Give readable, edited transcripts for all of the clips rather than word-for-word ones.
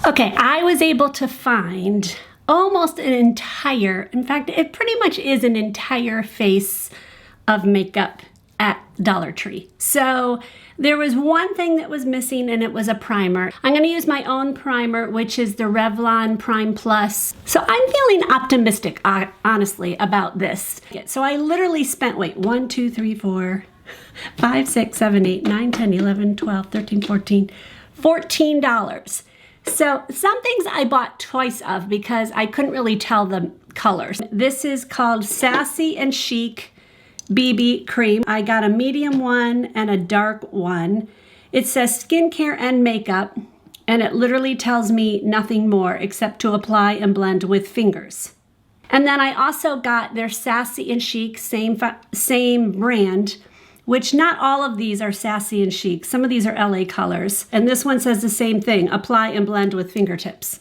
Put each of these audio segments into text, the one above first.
Okay, I was able to find almost an entire, in fact, it pretty much is an entire face of makeup at Dollar Tree. So there was one thing that was missing, and it was a primer. I'm gonna use my own primer, which is the Revlon Prime Plus. So I'm feeling optimistic, honestly, about this. So I literally spent, wait, 1, 2, 3, 4, 5, 6, 7, 8, 9, 10, 11, 12, 13, 14, $14. So some things I bought twice of because I couldn't really tell the colors. This is called Sassy and Chic BB Cream. I got a medium one and a dark one. It says skincare and makeup, and it literally tells me nothing more except to apply and blend with fingers. And then I also got their Sassy and Chic, same brand, which not all of these are Sassy and Chic. Some of these are LA colors. And this one says the same thing, apply and blend with fingertips.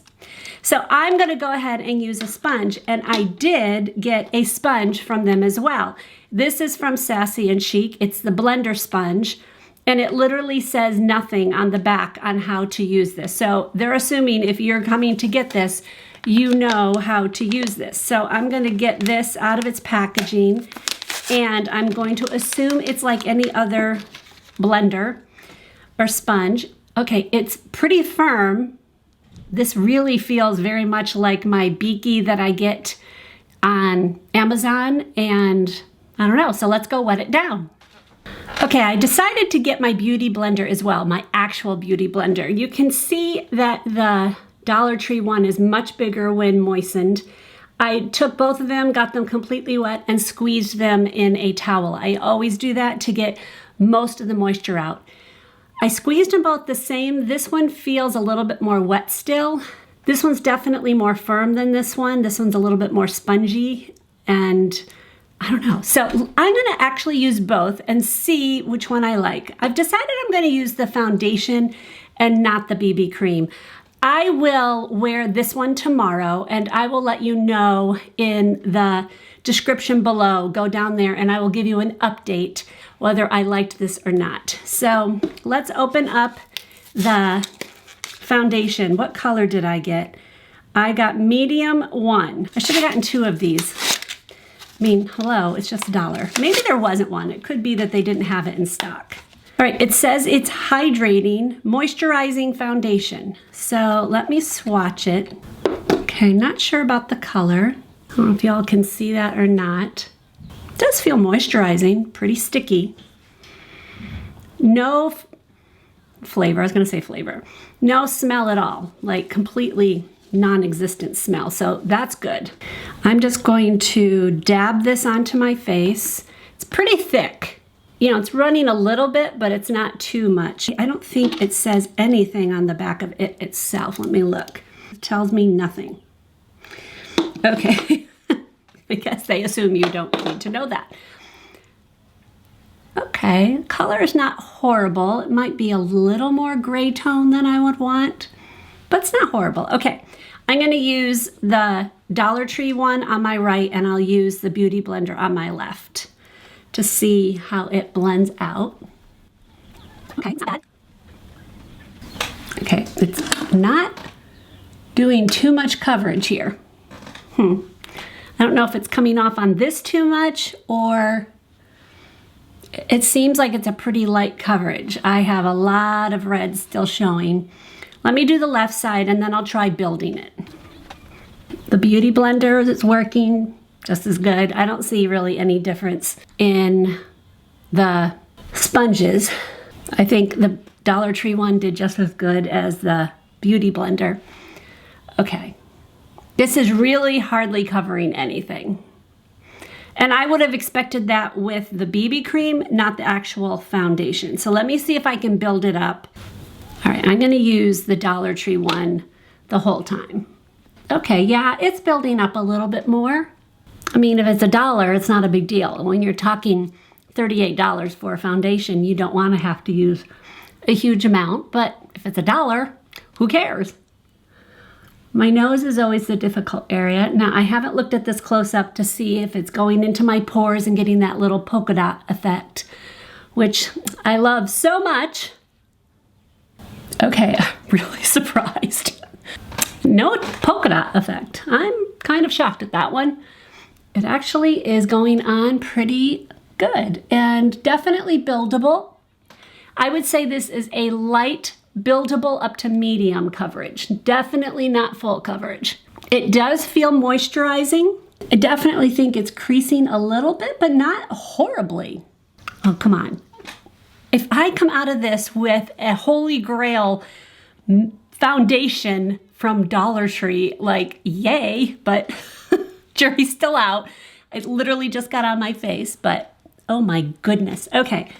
So I'm gonna go ahead and use a sponge, and I did get a sponge from them as well. This is from Sassy and Chic. It's the blender sponge, and it literally says nothing on the back on how to use this. So they're assuming if you're coming to get this, you know how to use this. So I'm gonna get this out of its packaging, and I'm going to assume it's like any other blender or sponge. Okay, it's pretty firm. This really feels very much like my Beaky that I get on Amazon, and I don't know, so let's go wet it down. Okay, I decided to get my beauty blender as well, my actual beauty blender. You can see that the Dollar Tree one is much bigger when moistened. I took both of them, got them completely wet, and squeezed them in a towel. I always do that to get most of the moisture out. I squeezed them both the same. This one feels a little bit more wet still. This one's definitely more firm than this one. This one's a little bit more spongy, and I don't know. So I'm gonna actually use both and see which one I like. I've decided I'm gonna use the foundation and not the BB cream. I will wear this one tomorrow, and I will let you know in the description below. Go down there and I will give you an update whether I liked this or not. So let's open up the foundation. What color did I get? I got medium 1. I should have gotten 2 of these. I mean, hello, it's just $1. Maybe there wasn't one. It could be that they didn't have it in stock. All right, it says it's hydrating, moisturizing foundation. So let me swatch it. Okay, not sure about the color. I don't know if y'all can see that or not. It does feel moisturizing, pretty sticky. No flavor, I was gonna say flavor. No smell at all, like completely non-existent smell, so that's good. I'm just going to dab this onto my face. It's pretty thick. You know, it's running a little bit, but it's not too much. I don't think it says anything on the back of it itself. Let me look. It tells me nothing. Okay, I guess they assume you don't need to know that. Okay, color is not horrible. It might be a little more gray tone than I would want, but it's not horrible. Okay, I'm gonna use the Dollar Tree one on my right, and I'll use the Beauty Blender on my left to see how it blends out. Okay, it's not bad. Okay, it's not doing too much coverage here. I don't know if it's coming off on this too much, or it seems like it's a pretty light coverage. I have a lot of red still showing. Let me do the left side, and then I'll try building it. The Beauty Blender is working just as good. I don't see really any difference in the sponges. I think the Dollar Tree one did just as good as the Beauty Blender. Okay, this is really hardly covering anything. And I would have expected that with the BB cream, not the actual foundation. So let me see if I can build it up. All right, I'm gonna use the Dollar Tree one the whole time. Okay, yeah, it's building up a little bit more. I mean, if it's $1, it's not a big deal. When you're talking $38 for a foundation, you don't want to have to use a huge amount, but if it's $1, who cares? My nose is always the difficult area. Now, I haven't looked at this close up to see if it's going into my pores and getting that little polka dot effect, which I love so much. Okay, I'm really surprised. No polka dot effect. I'm kind of shocked at that one. It actually is going on pretty good and definitely buildable. I would say this is a light buildable up to medium coverage. Definitely not full coverage. It does feel moisturizing. I definitely think it's creasing a little bit, but not horribly. Oh, come on. If I come out of this with a Holy Grail foundation from Dollar Tree, like, yay, but jury's still out. It literally just got on my face, but oh my goodness. Okay,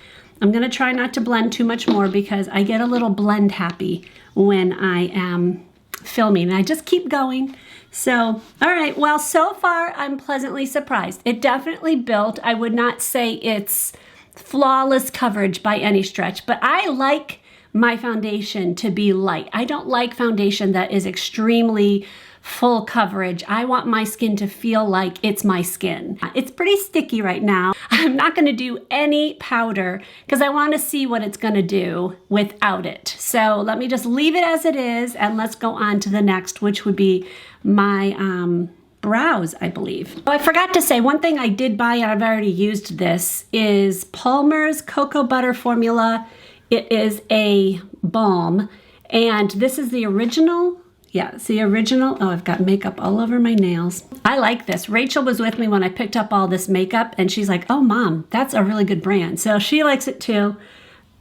I'm gonna try not to blend too much more because I get a little blend happy when I am filming. I just keep going. So, all right, well, so far I'm pleasantly surprised. It definitely built. I would not say it's flawless coverage by any stretch, but I like my foundation to be light. I don't like foundation that is extremely full coverage. I want my skin to feel like it's my skin. It's pretty sticky right now. I'm not gonna do any powder because I wanna see what it's gonna do without it. So let me just leave it as it is and let's go on to the next, which would be my brows, I believe. Oh, I forgot to say, one thing I did buy and I've already used this is Palmer's Cocoa Butter Formula. It is a balm and this is the original. Yeah, it's the original. Oh, I've got makeup all over my nails. I like this. Rachel was with me when I picked up all this makeup and she's like, oh mom, that's a really good brand. So she likes it too.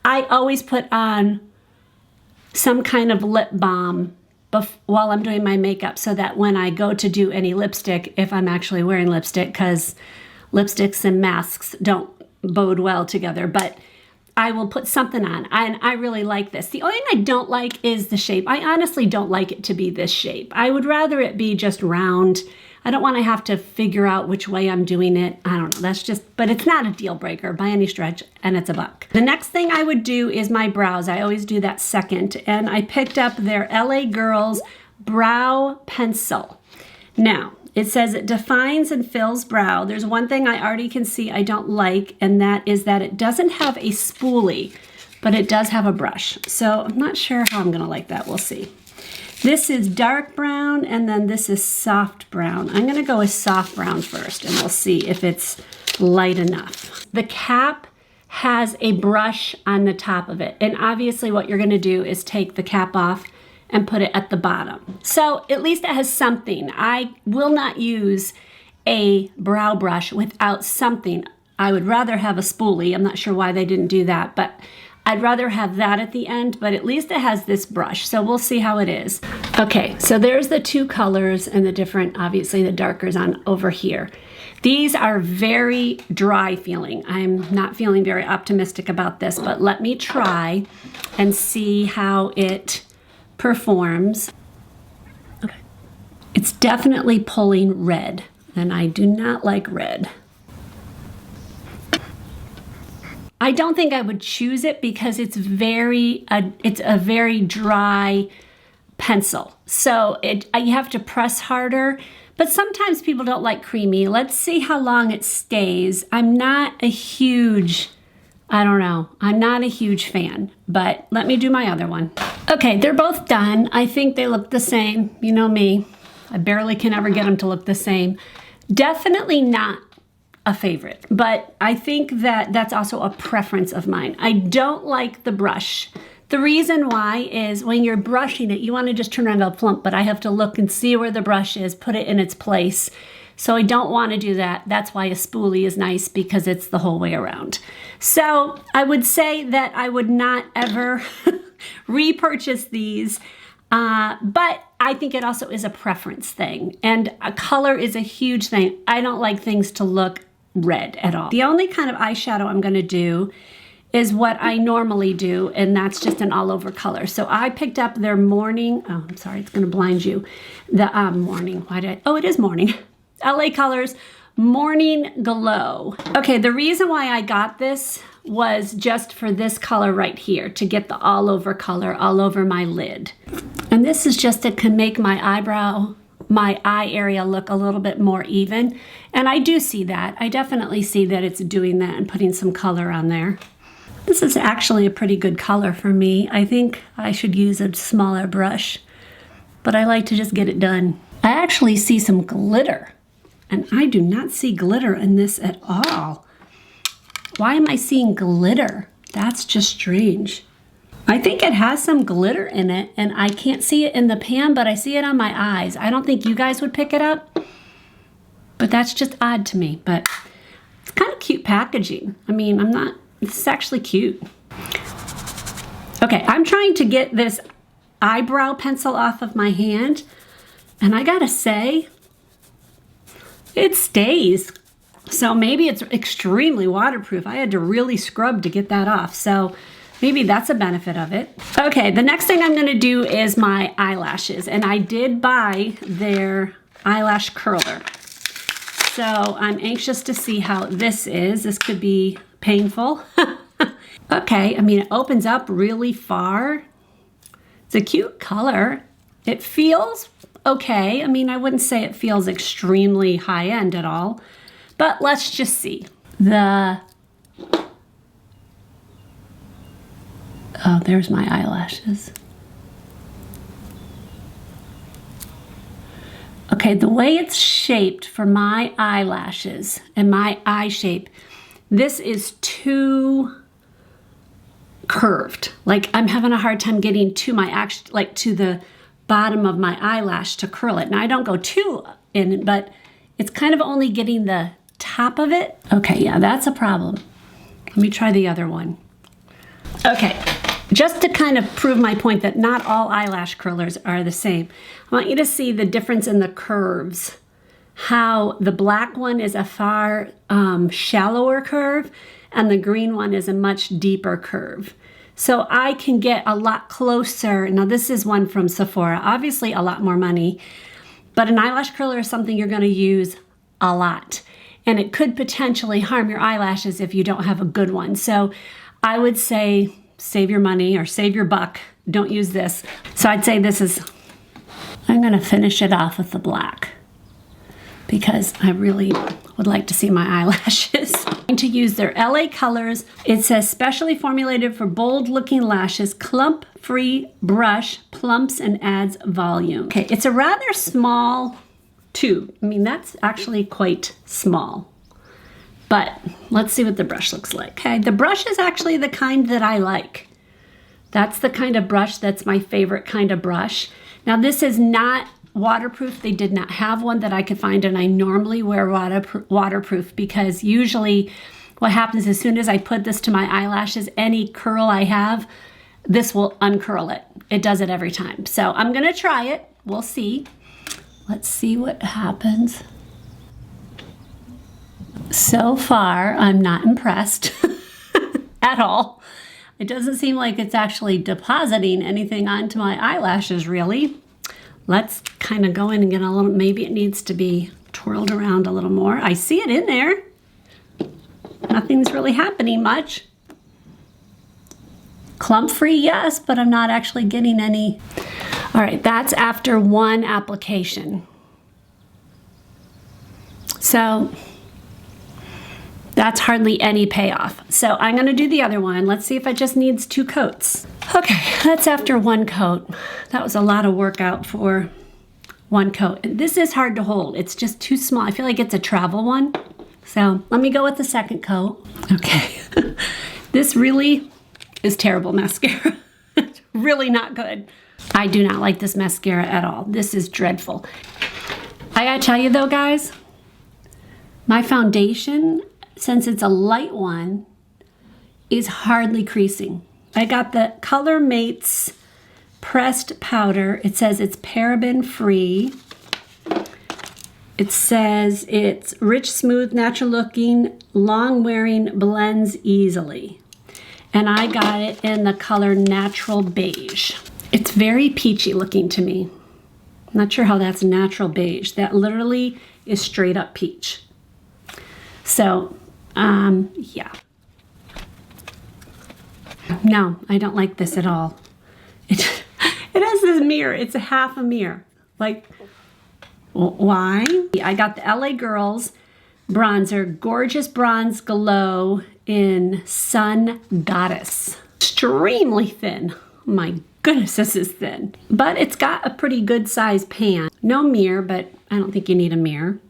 I always put on some kind of lip balm while I'm doing my makeup so that when I go to do any lipstick, if I'm actually wearing lipstick, because lipsticks and masks don't bode well together, but I will put something on, and I really like this. The only thing I don't like is the shape. I honestly don't like it to be this shape. I would rather it be just round. I don't want to have to figure out which way I'm doing it. I don't know, that's just, but it's not a deal breaker by any stretch, and it's $1. The next thing I would do is my brows. I always do that second, and I picked up their LA Girls Brow Pencil. Now, it says it defines and fills brow. There's one thing I already can see I don't like, and that is that it doesn't have a spoolie, but it does have a brush. So I'm not sure how I'm gonna like that, we'll see. This is dark brown, and then this is soft brown. I'm gonna go with soft brown first, and we'll see if it's light enough. The cap has a brush on the top of it, and obviously what you're gonna do is take the cap off and put it at the bottom. So at least it has something. I will not use a brow brush without something. I would rather have a spoolie. I'm not sure why they didn't do that, but I'd rather have that at the end, but at least it has this brush. So we'll see how it is. Okay, so there's the two colors and the different, obviously the darker's on over here. These are very dry feeling. I'm not feeling very optimistic about this, but let me try and see how it performs. Okay. It's definitely pulling red, and I do not like red. I don't think I would choose it because it's a very dry pencil. So you have to press harder, but sometimes people don't like creamy. Let's see how long it stays. I'm not a huge fan, but let me do my other one. Okay, they're both done. I think they look the same. You know me, I barely can ever get them to look the same. Definitely not a favorite, but I think that that's also a preference of mine. I don't like the brush. The reason why is when you're brushing it, you want to just turn around and go plump, but I have to look and see where the brush is, put it in its place. So I don't want to do that. That's why a spoolie is nice, because it's the whole way around. So I would say that I would not ever repurchase these, but I think it also is a preference thing, and a color is a huge thing. I don't like things to look red at all. The only kind of eyeshadow I'm going to do is what I normally do, and that's just an all over color. So I picked up their morning, oh, I'm sorry, it's going to blind you. The morning, it is morning. LA Colors Morning Glow. Okay, the reason why I got this was just for this color right here, to get the all over color all over my lid. And this is just to make my eye area look a little bit more even. And I do see that. I definitely see that it's doing that and putting some color on there. This is actually a pretty good color for me. I think I should use a smaller brush. but I like to just get it done. I actually see some glitter, and I do not see glitter in this at all. Why am I seeing glitter? That's just strange. I think it has some glitter in it, and I can't see it in the pan, but I see it on my eyes. I don't think you guys would pick it up, but that's just odd to me. But it's kind of cute packaging. I mean, this is actually cute. Okay, I'm trying to get this eyebrow pencil off of my hand, and I gotta say, it stays. So maybe it's extremely waterproof. I had to really scrub to get that off. So maybe that's a benefit of it. Okay, the next thing I'm gonna do is my eyelashes. And I did buy their eyelash curler. So I'm anxious to see how this is. This could be painful. Okay, I mean, it opens up really far. It's a cute color. It feels okay. I mean, I wouldn't say it feels extremely high-end at all, but let's just see. Oh, there's my eyelashes. Okay, the way it's shaped for my eyelashes and my eye shape, this is too curved. Like I'm having a hard time getting to my to the bottom of my eyelash to curl it. Now I don't go too in, but it's kind of only getting the top of it. Okay, yeah, that's a problem. Let me try the other one. Okay, just to kind of prove my point that not all eyelash curlers are the same, I want you to see the difference in the curves. How the black one is a far shallower curve and the green one is a much deeper curve. So I can get a lot closer. Now this is one from Sephora, obviously a lot more money, but an eyelash curler is something you're gonna use a lot. And it could potentially harm your eyelashes if you don't have a good one. So I would say save your money or save your buck. Don't use this. So I'd say I'm gonna finish it off with the black because I really would like to see my eyelashes. I'm going to use their LA Colors. It says specially formulated for bold looking lashes, clump-free brush, plumps and adds volume. Okay, it's a rather small tube. I mean, that's actually quite small. But let's see what the brush looks like. Okay, the brush is actually the kind that I like. That's the kind of brush that's my favorite kind of brush. Now this is not waterproof. They did not have one that I could find, and I normally wear waterproof because usually what happens as soon as I put this to my eyelashes, any curl I have, this will uncurl it. It does it every time. So I'm gonna try it. We'll see. Let's see what happens. So far, I'm not impressed at all. It doesn't seem like it's actually depositing anything onto my eyelashes, really. Let's kind of go in and get a little, maybe it needs to be twirled around a little more. I see it in there. Nothing's really happening much. Clump free, yes, but I'm not actually getting any. All right, that's after one application. So that's hardly any payoff. So I'm gonna do the other one. Let's see if it just needs 2 coats. Okay, that's after 1 coat. That was a lot of workout for 1 coat. And this is hard to hold. It's just too small. I feel like it's a travel one. So let me go with the 2nd coat. Okay, this really is terrible mascara. It's really not good. I do not like this mascara at all. This is dreadful. I gotta tell you though, guys, my foundation, since it's a light one, is hardly creasing. I got the Color Mates pressed powder. It says it's paraben free. It says it's rich, smooth, natural looking, long wearing, blends easily. And I got it in the color Natural Beige. It's very peachy looking to me. I'm not sure how that's natural beige. That literally is straight up peach. So, yeah. No, I don't like this at all. It has this mirror. It's a half a mirror. Like, why? I got the LA Girls bronzer, Gorgeous Bronze Glow in Sun Goddess. Extremely thin. Oh my goodness, this is thin. But it's got a pretty good size pan. No mirror, but I don't think you need a mirror.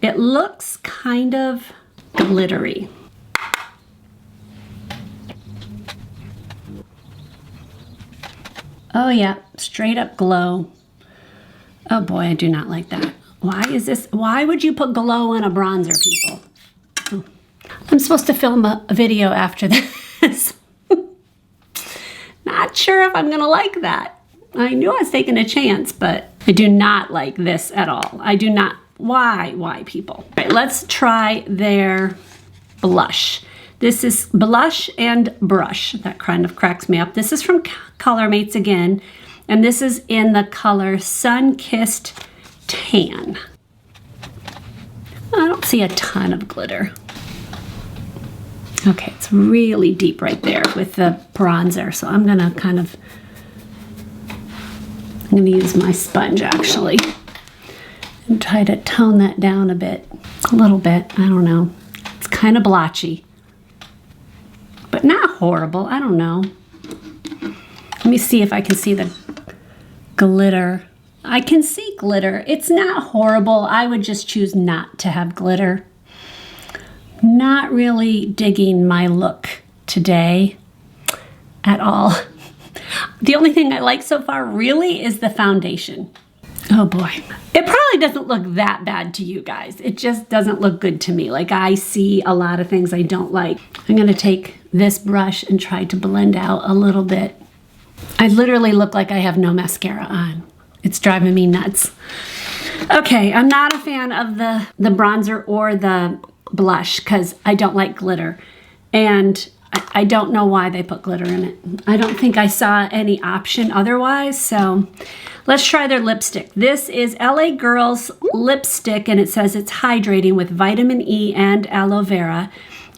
It looks kind of glittery. Oh yeah, straight up glow. Oh boy, I do not like that. Why is this? Why would you put glow on a bronzer, people? Oh. I'm supposed to film a video after this. Not sure if I'm gonna like that. I knew I was taking a chance, but I do not like this at all. I do not. Why people? All right, let's try their blush. This is blush and brush. That kind of cracks me up. This is from Color Mates again, and this is in the color Sun-Kissed Tan. I don't see a ton of glitter. Okay, it's really deep right there with the bronzer, so I'm gonna use my sponge actually and try to tone that down a bit, a little bit. I don't know. It's kind of blotchy, but not horrible. I don't know. Let me see if I can see the glitter. I can see glitter. It's not horrible. I would just choose not to have glitter. Not really digging my look today at all. The only thing I like so far really is the foundation. Oh boy. It probably doesn't look that bad to you guys. It just doesn't look good to me. Like, I see a lot of things I don't like. I'm gonna take this brush and try to blend out a little bit. I literally look like I have no mascara on. It's driving me nuts. Okay, I'm not a fan of the bronzer or the blush because I don't like glitter. And I don't know why they put glitter in it. I don't think I saw any option otherwise, so let's try their lipstick. This is LA Girls lipstick, and it says it's hydrating with vitamin E and aloe vera.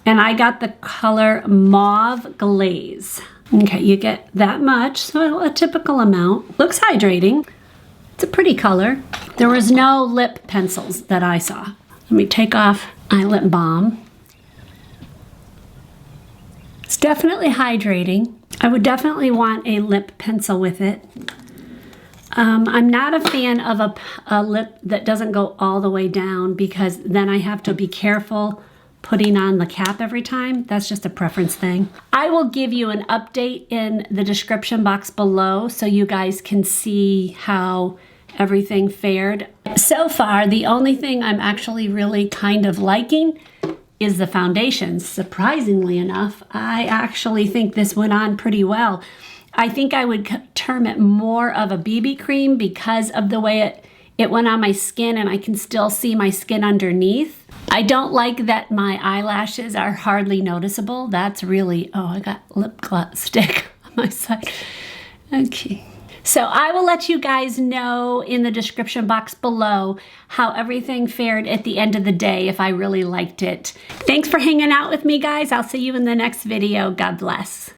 And I got the color Mauve Glaze. Okay, you get that much, so a typical amount. Looks hydrating. It's a pretty color. There was no lip pencils that I saw. Let me take off my lip balm. It's definitely hydrating. I would definitely want a lip pencil with it. I'm not a fan of a lip that doesn't go all the way down because then I have to be careful putting on the cap every time. That's just a preference thing. I will give you an update in the description box below so you guys can see how everything fared. So far, the only thing I'm actually really kind of liking is the foundation. Surprisingly enough, I actually think this went on pretty well. I think I would term it more of a BB cream because of the way it went on my skin, and I can still see my skin underneath. I don't like that my eyelashes are hardly noticeable. That's really, oh, I got lip gloss stick on my side. Okay. So I will let you guys know in the description box below how everything fared at the end of the day if I really liked it. Thanks for hanging out with me, guys. I'll see you in the next video. God bless.